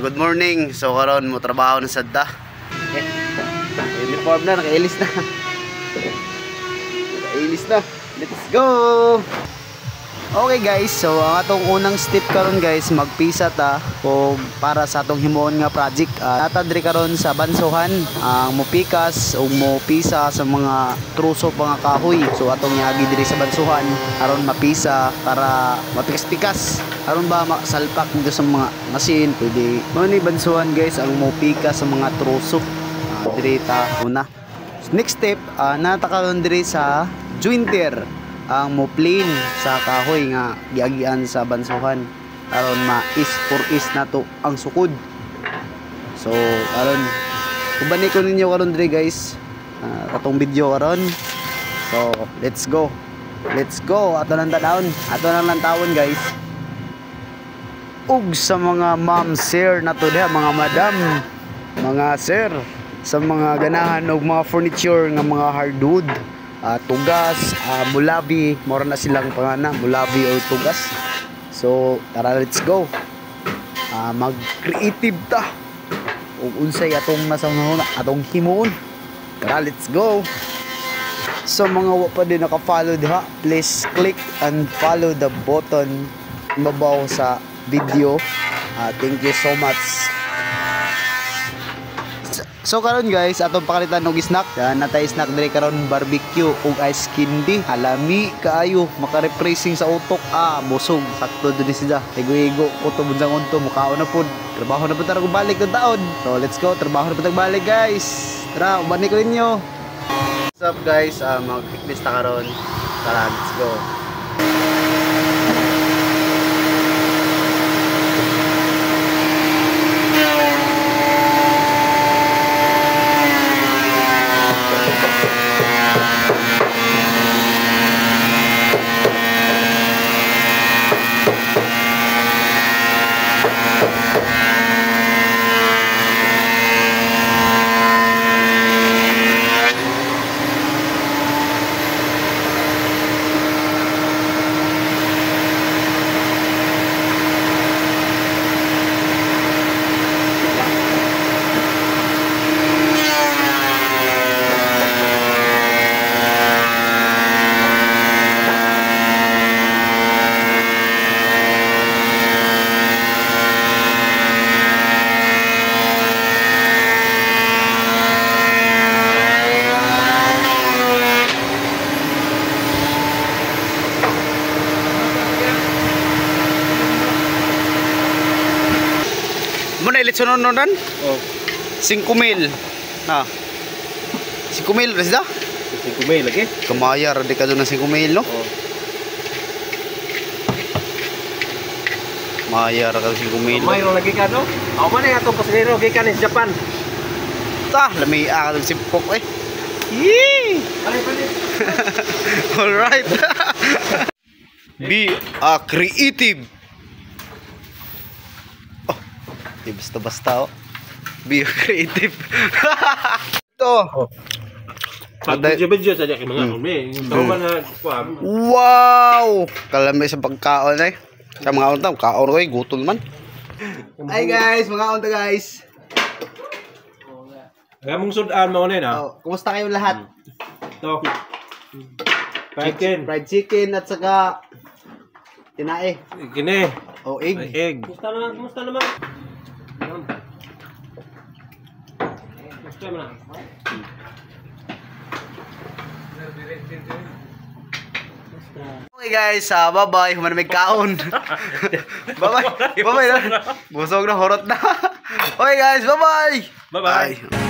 good morning. So karon mo trabaho na sadta. Okay. Uniform na, nakailis na. Nakailis na. Let's go. Okay guys, so ang atong unang step karon guys, magpisa ta o para sa atong himuon nga project. Natadri karon sa Bansuhan ang mopikas o mopisa sa mga truso mga kahoy. So atong iagi diri sa Bansuhan aron mapisa para mapikas-pikas. Aron ba masalpak dito sa mga machine, pwede mo ni Bansuhan guys ang mopika sa mga truso. Diri ta una. Next step, nata karon diri sa jointer ang moplane sa kahoy nga giagian sa Bansuhan aron ma-is for is na to ang sukod. So aron kubani ko ninyo karon diri guys atong video karon. So let's go ato nang tawon guys. Ug sa mga ma'am sir na to diha, mga madam, mga sir, sa mga ganahan og mga furniture nga mga hardwood, tugas, mulabi, mora na silang pangana, mulabi o tugas. So tara, let's go. Mag-creative ta ug unsay atong nasa atong himuon. Tara, let's go. So mga wa pa din naka-follow diha, please click and follow the button mabaw sa video. Thank you so much. So karon guys, atong pakalitan og snack. Natay snack diri karon, barbecue ug ice candy. Alami kaayo, maka-refreshing sa utok. Busog sakto diri siya. Igo-igo ko to bunsang unto, mukaon na pud. Trabaho na pud tara balik ng taon. So let's go, trabaho na pud balik guys. Tara, ubani ko ninyo. What's up guys? Mag-lista karon. Tara, let's go. Muna ilit sunonodan? Oh. 5,000. 5,000 resda? 5,000 lagi. Kamayar di ka doon ng 5,000 no? Oh. Mayar ka 5,000. Mayroon lagi ka no? Ako man yung atong pasahero gikan sa Japan. Lami ka ng simpok eh. Yee! Alright. Be creative. Basta-basta be creative. Ito. Pag-video sa kay mga umi. Wow! Kalami sa pagkaon eh. Sa mga unta, kaon ko eh, gutom man. Hi guys, mga unta guys. Gamong sudan mo na. Kumusta kayong lahat? Ito. Fried chicken at saka tinae. Kini. Egg. Kumusta naman? Okay guys, bye-bye. Humanamig kaon. Bye-bye. Bye-bye na. Busog na, horot na. Okay guys, bye-bye. Bye-bye.